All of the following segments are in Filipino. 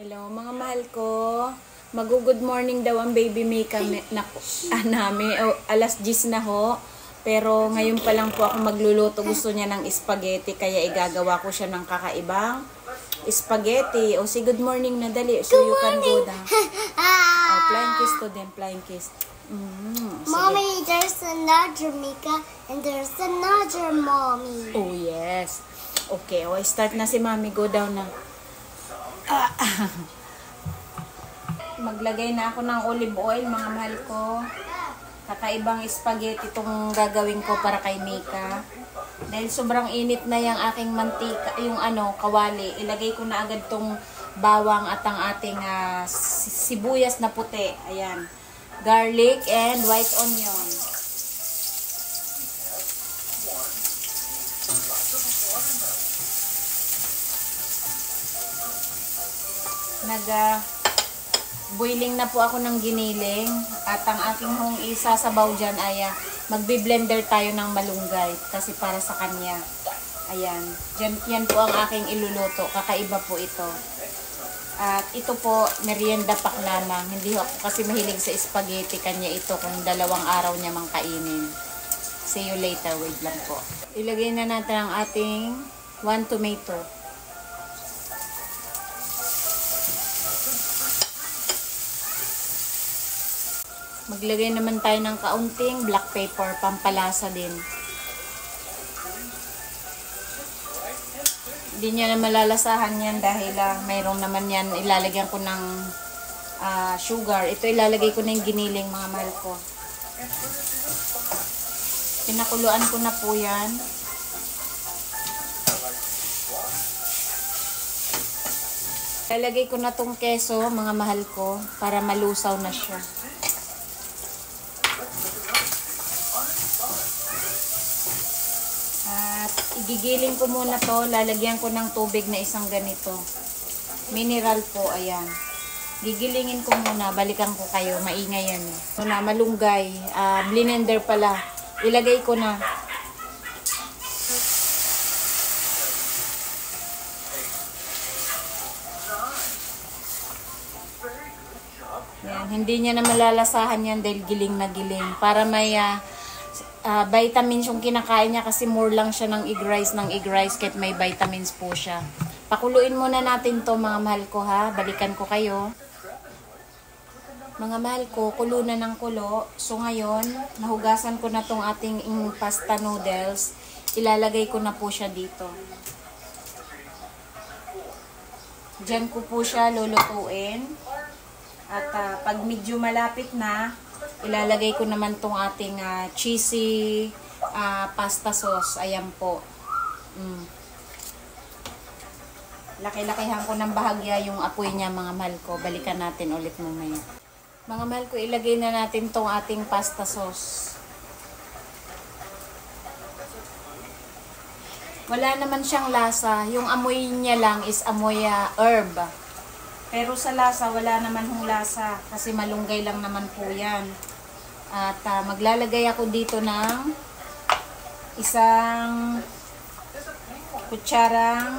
Hello mga mahal ko. Mag-good morning daw ang baby Mika namin. Alas 10 na ho. Pero ngayon pa lang po ako magluluto. Gusto niya ng spaghetti. Kaya igagawa ko siya ng kakaibang spaghetti. O say good morning na dali. So you can go down. Flying kiss to them. Flying kiss. Mommy, there's another Mika and there's another mommy. Oh yes. Okay. O start na si mommy. Go down na. Maglagay na ako ng olive oil, mga mahal ko. Kakaibang spaghetti itong gagawin ko para kay Mika. Dahil sobrang init na yung aking mantika, yung kawali. Ilagay ko na agad tong bawang at ang ating sibuyas na puti. Ayan. Garlic and white onion. Boiling na po ako ng giniling at ang aking hong isasabaw dyan ay magbi-blender tayo ng malunggay kasi para sa kanya. Ayan, yan po ang aking iluluto, kakaiba po ito. At ito po, merienda pack lamang, hindi ako kasi mahilig sa spaghetti, kanya ito kung 2 araw niya mang kainin. See you later, wait lang po. Ilagay na natin ang ating 1 tomato. Maglagay naman tayo ng kaunting black pepper, pampalasa din. Hindi niya na malalasahan yan dahil mayroong naman yan, ilalagyan ko ng sugar. Ito ilalagay ko na yung giniling, mga mahal ko. Pinakuluan ko na po yan. Ilalagay ko na tong keso, mga mahal ko, para malusaw na siya. Igigiling ko muna to, lalagyan ko ng tubig na isang ganito. Mineral po, ayan. Gigilingin ko muna, balikan ko kayo, maingay yan. Ito na, malunggay, blender pala. Ilagay ko na. Yan, hindi niya na malalasahan yan dahil giling na giling. Para may vitamins yung kinakain niya kasi more lang siya ng egg rice kahit may vitamins po siya. Pakuluin muna natin to, mga mahal ko, ha. Balikan ko kayo. Mga mahal ko, kulo na ng kulo. So ngayon, nahugasan ko na tong ating pasta noodles. Ilalagay ko na po siya dito. Diyan ko po siya lulutuin. At pag medyo malapit na, ilalagay ko naman tong ating cheesy pasta sauce. Ayan po. Laki-lakihan ko ng bahagya yung apoy niya, mga mahal ko. Balikan natin ulit mamaya. Mga mahal ko, ilagay na natin tong ating pasta sauce. Wala naman siyang lasa. Yung amoy niya lang is amoy herb. Pero sa lasa, wala naman hong lasa. Kasi malunggay lang naman po yan. At maglalagay ako dito ng isang kutsarang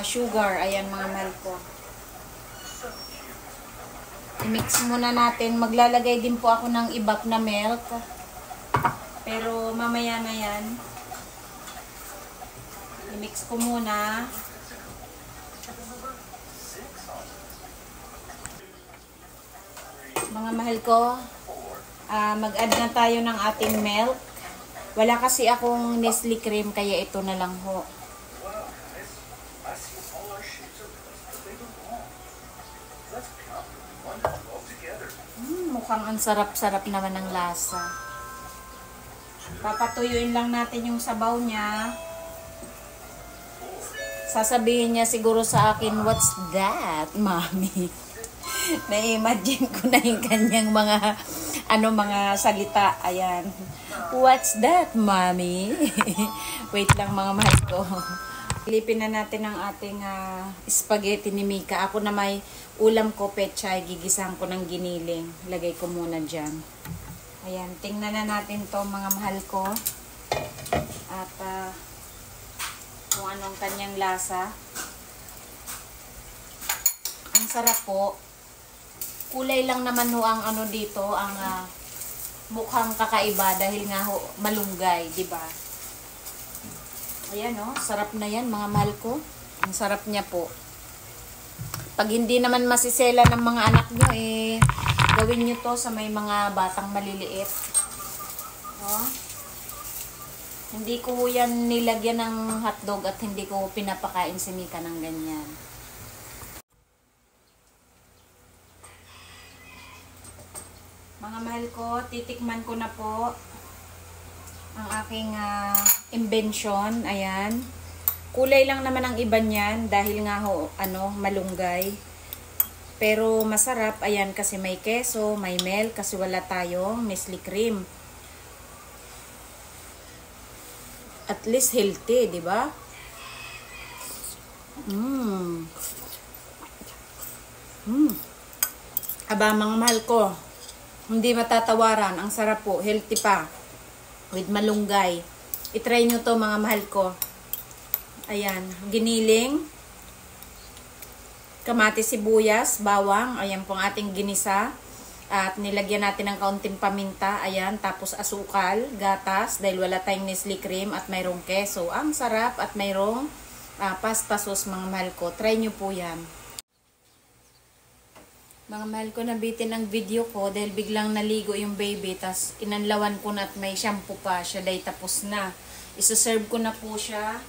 sugar. Ayan, mga mahal ko. I-mix muna natin. Maglalagay din po ako ng ibap na milk. Pero mamaya na yan. I-mix ko muna. Mga mahal ko, mag-add na tayo ng ating milk. Wala kasi akong Nestle cream, kaya ito na lang ho. Mukhang ang sarap-sarap naman ng lasa. Papatuyuin lang natin yung sabaw niya. Sasabihin niya siguro sa akin, "What's that, mommy?" Na-imagine ko na yung kanyang mga salita. Ayan. "What's that, mommy?" Wait lang, mga mahal ko. Pilipin na natin ang ating spaghetti ni Mika. Ako na may ulam ko, pechay. Gigisahan ko ng giniling. Lagay ko muna dyan. Ayan. Tingnan na natin to, mga mahal ko. At kung anong kanyang lasa. Ang sarap po. Kulay lang naman ho ang ano dito, ang mukhang kakaiba dahil nga ho malunggay, di ba? Ayan oh, sarap na yan mga mahal ko. Ang sarap niya po. Pag hindi naman masisela ng mga anak nyo, gawin nyo to sa may mga batang maliliit. Oh. Hindi ko yan nilagyan ng hotdog at hindi ko pinapakain si Mika ng ganyan. Mga mahal ko, titikman ko na po ang aking invention. Ayan. Kulay lang naman ang iba niyan dahil nga ho, malunggay. Pero masarap, ayan, kasi may keso, may milk, kasi wala tayong Nestle cream. At least healthy, di ba? Aba, mga mahal ko, hindi matatawaran. Ang sarap po, healthy pa. With malunggay. I-try nyo to mga mahal ko. Ayan, giniling, kamatis, sibuyas, bawang. Ayan po ang ating ginisa. At nilagyan natin ng kaunting paminta. Ayan, tapos asukal, gatas, dahil wala tayong Nestle cream at mayroong keso. Ang sarap at mayroong pasta sauce mga mahal ko. Try nyo po yan. Mga mahal ko, nabitin ang video ko dahil biglang naligo yung baby. Tas inanlawan ko na at may shampoo pa siya dahil tapos na. Isoserve ko na po siya.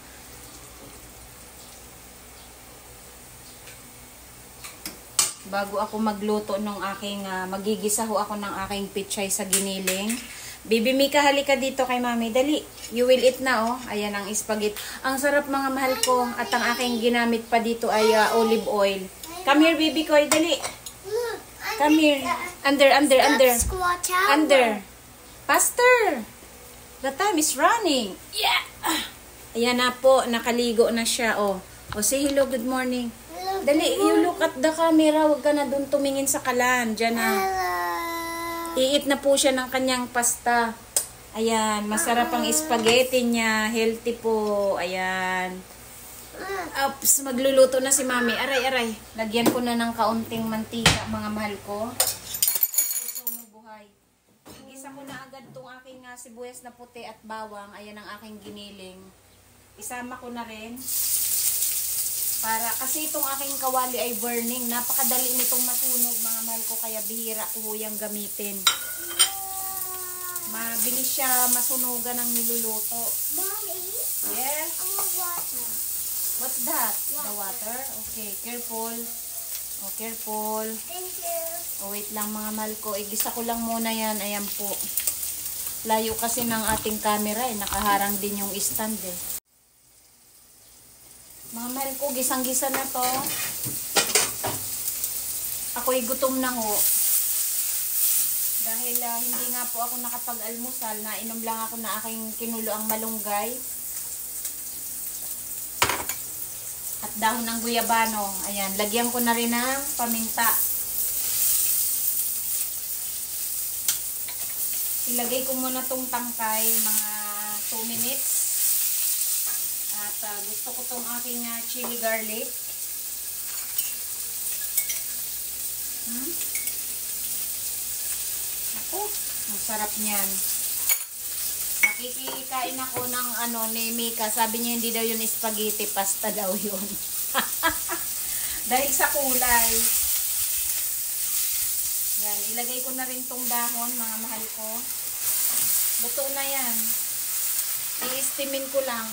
Bago ako magluto ng aking, magigisa ho ako ng aking pichay sa giniling. Baby Mika, halika dito kay mami. Dali, you will eat na oh. Ayan ang spaghetti. Ang sarap mga mahal ko. At ang aking ginamit pa dito ay olive oil. Come here baby ko, dali. Come here. Under. Under. Faster. The time is running. Yeah. Ayan na po, nakaligo na siya oh. Oh, say hello, good morning. Dali, you look at the camera. Huwag ka na dun tumingin sa kalan. Diyan na. I-eat na po siya ng kanyang pasta. Ayan, masarap ang spaghetti niya. Healthy po. Ayan. Ups, magluluto na si mami. Aray. Lagyan ko na ng kaunting mantika, mga mahal ko. Ay, puso mo buhay. Igisa ko na agad itong aking sibuyas na puti at bawang. Ayan ang aking giniling. Isama ko na rin. Kasi itong aking kawali ay burning. Napakadali nitong masunog, mga mahal ko. Kaya bihira ko yung gamitin. Mabilis siya masunugan ng niluluto. Mommy? Yes? I want water. What's that? The water? Okay, careful. Oh, careful. Thank you. Oh, wait lang mga mahal ko. Igisa ko lang muna yan. Ayan po. Layo kasi ng ating camera eh. Nakaharang din yung stand eh. Mga mahal ko, gisang-gisa na to. Ako'y gutom na ho. Dahil hindi nga po ako nakapag-almusal, nainom lang ako na aking kinulo ang malunggay. At dahon ng guyabano. Ayan, lagyan ko na rin ng paminta. Ilagay ko muna tong tangkay, mga 2 minutes. At gusto ko tong aking chili garlic. Ako, ang sarap niyan. Nakikikain ako ng ni Mika. Sabi niya hindi daw yun spaghetti, pasta daw yun. Dahil sa kulay. Yan, ilagay ko na rin tong dahon, mga mahal ko. Luto na yan. I-steamin ko lang.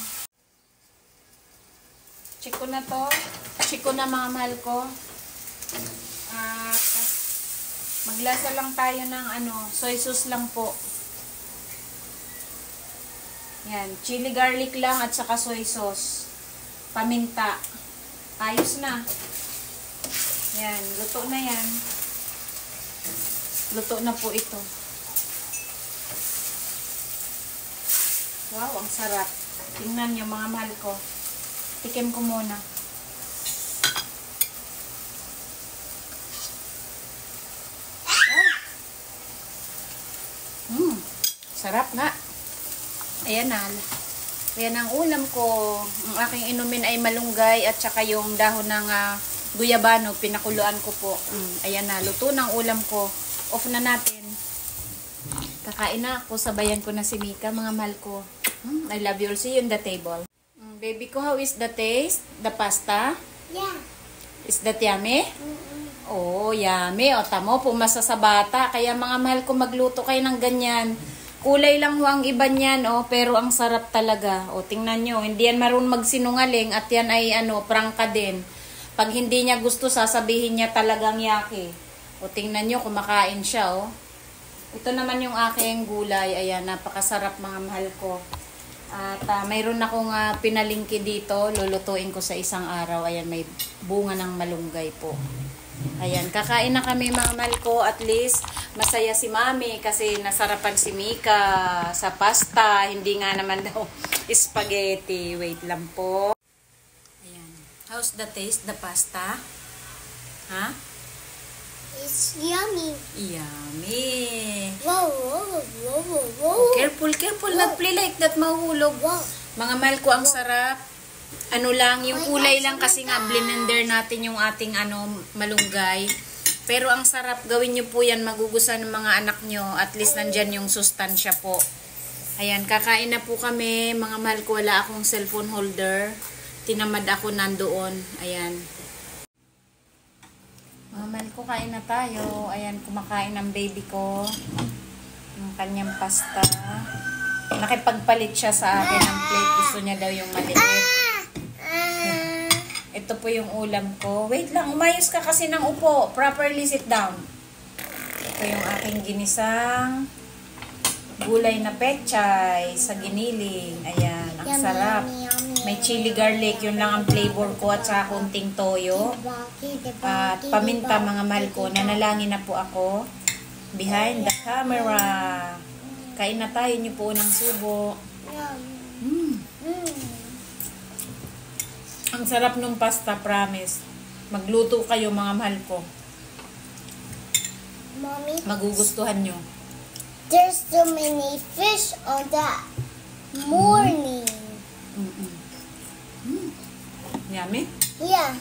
Check ko na to. Check ko na mga mahal ko. At maglasa lang tayo ng soy sauce lang po. Yan, chili garlic lang at saka soy sauce. Paminta. Ayos na. Yan, luto na yan. Luto na po ito. Wow, ang sarap. Tingnan nyo mga mahal ko. Tikim ko muna. Sarap nga. Ayan na. Ayan ang ulam ko. Ang aking inumin ay malunggay at saka yung dahon ng guyabano, pinakuluan ko po. Ayan na, luto ng ulam ko. Off na natin. Kakain na ako, sabayan ko na si Mika, mga mahal ko. I love you. I'll see you on the table. Baby ko, how is the taste? The pasta? Yeah. Is that yummy? Oh, yummy. O, tamo, pumasa sa bata. Kaya mga mahal ko, magluto kayo ng ganyan. Kulay lang ho ang iba niyan, oh, pero ang sarap talaga. O, tingnan nyo, hindi yan marunong magsinungaling at yan ay, prangka din. Pag hindi niya gusto, sasabihin niya talagang yaki. O, tingnan nyo, kumakain siya, oh. Ito naman yung aking gulay. Ayan, napakasarap mga mahal ko. At mayroon akong pinalingki dito. Lulutuin ko sa isang araw. Ayan, may bunga ng malunggay po. Ayan, kakain na kami mga mahal ko. At least, masaya si Mami kasi nasarapan si Mika sa pasta. Hindi nga naman daw spaghetti. Wait lang po. Ayan. How's the taste, the pasta? Ha? It's yummy. Yummy. Wow, wow, wow, wow, wow. Careful, careful. Not-play like that, mahulog. Wow. Mga mahal ko, ang sarap. Ano lang, yung kulay lang kasi nga blender natin yung ating malunggay. Pero ang sarap, gawin nyo po yan, magugustuhan ng mga anak nyo. At least nandyan yung sustansya po. Ayan, kakain na po kami. Mga mahal ko, wala akong cellphone holder. Tinamad ako nandoon. Ayan. Mga mahal ko, kain na tayo. Ayan, kumakain ng baby ko. Yung kanyang pasta. Nakipagpalit siya sa akin ng plate. Gusto niya daw yung maliit. Ito po yung ulam ko. Wait lang, umayos ka kasi ng upo. Properly sit down. Ito yung aking ginisang gulay na pechay sa giniling. Ayan, ang sarap. May chili garlic, yun lang ang flavor ko at saka kunting toyo. At paminta mga mahal ko. Nanalangin na po ako. Behind the camera. Kain na tayo niyo po ng subo. Ang sarap nung pasta, promise. Magluto kayo mga mahal ko. Mommy, Magugustuhan nyo. there's so many fish on that morning. Yummy? Yeah.